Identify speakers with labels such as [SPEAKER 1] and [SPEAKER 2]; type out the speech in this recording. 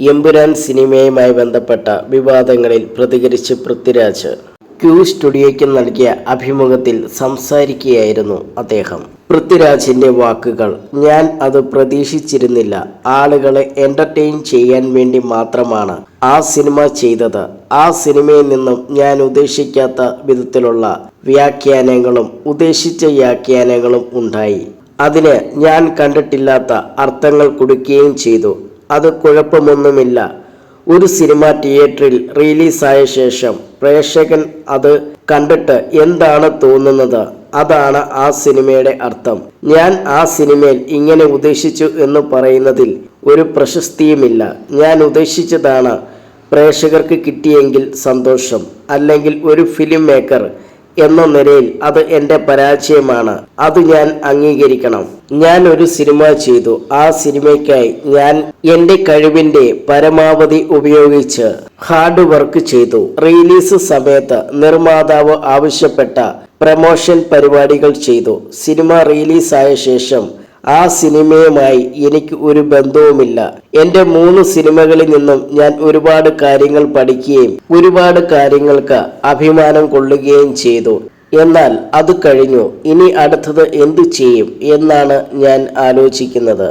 [SPEAKER 1] എമ്പുരാൻ സിനിമയുമായി ബന്ധപ്പെട്ട വിവാദങ്ങളിൽ പ്രതികരിച്ച് പൃഥ്വിരാജ് ക്യൂ സ്റ്റുഡിയോയ്ക്ക് നൽകിയ അഭിമുഖത്തിൽ സംസാരിക്കുകയായിരുന്നു അദ്ദേഹം. പൃഥ്വിരാജിന്റെ വാക്കുകൾ: ഞാൻ അത് പ്രതീക്ഷിച്ചിരുന്നില്ല. ആളുകളെ എന്റർടൈൻ ചെയ്യാൻ വേണ്ടി മാത്രമാണ് ആ സിനിമ ചെയ്തത്. ആ സിനിമയിൽ നിന്നും ഞാൻ ഉദ്ദേശിക്കാത്ത വിധത്തിലുള്ള വ്യാഖ്യാനങ്ങളും ഉദ്ദേശിച്ച വ്യാഖ്യാനങ്ങളും ഉണ്ടായി. അതിന് ഞാൻ കണ്ടിട്ടില്ലാത്ത അർത്ഥങ്ങൾ കൊടുക്കുകയും ചെയ്തു. അത് കുഴപ്പമൊന്നുമില്ല. ഒരു സിനിമ തിയേറ്ററിൽ റിലീസായ ശേഷം പ്രേക്ഷകൻ അത് കണ്ടിട്ട് എന്താണ് തോന്നുന്നത്, അതാണ് ആ സിനിമയുടെ അർത്ഥം. ഞാൻ ആ സിനിമയിൽ ഇങ്ങനെ ഉദ്ദേശിച്ചു എന്ന് പറയുന്നതിൽ ഒരു പ്രശസ്തിയുമില്ല. ഞാൻ ഉദ്ദേശിച്ചതാണ് പ്രേക്ഷകർക്ക് കിട്ടിയെങ്കിൽ സന്തോഷം. അല്ലെങ്കിൽ ഒരു ഫിലിം മേക്കർ എന്ന നിലയിൽ അത് എൻ്റെ പരാജയമാണ്. അത് ഞാൻ അംഗീകരിക്കണം. ഞാൻ ഒരു സിനിമ ചെയ്തു. ആ സിനിമയ്ക്കായി ഞാൻ എൻ്റെ കഴിവിൻ്റെ പരമാവധി ഉപയോഗിച്ച് ഹാർഡ് വർക്ക് ചെയ്തു. റിലീസ് സമയത്ത് നിർമ്മാതാവ് ആവശ്യപ്പെട്ട പ്രമോഷൻ പരിപാടികൾ ചെയ്തു. സിനിമ റിലീസായ ശേഷം ആ സിനിമയുമായി എനിക്ക് ഒരു ബന്ധവുമില്ല. എൻ്റെ 3 സിനിമകളിൽ നിന്നും ഞാൻ ഒരുപാട് കാര്യങ്ങൾ പഠിക്കുകയും ഒരുപാട് കാര്യങ്ങൾക്ക് അഭിമാനം കൊള്ളുകയും ചെയ്തു. എന്നാൽ അത് കഴിഞ്ഞു. ഇനി അടുത്തത് എന്തു ചെയ്യും എന്നാണ് ഞാൻ ആലോചിക്കുന്നത്.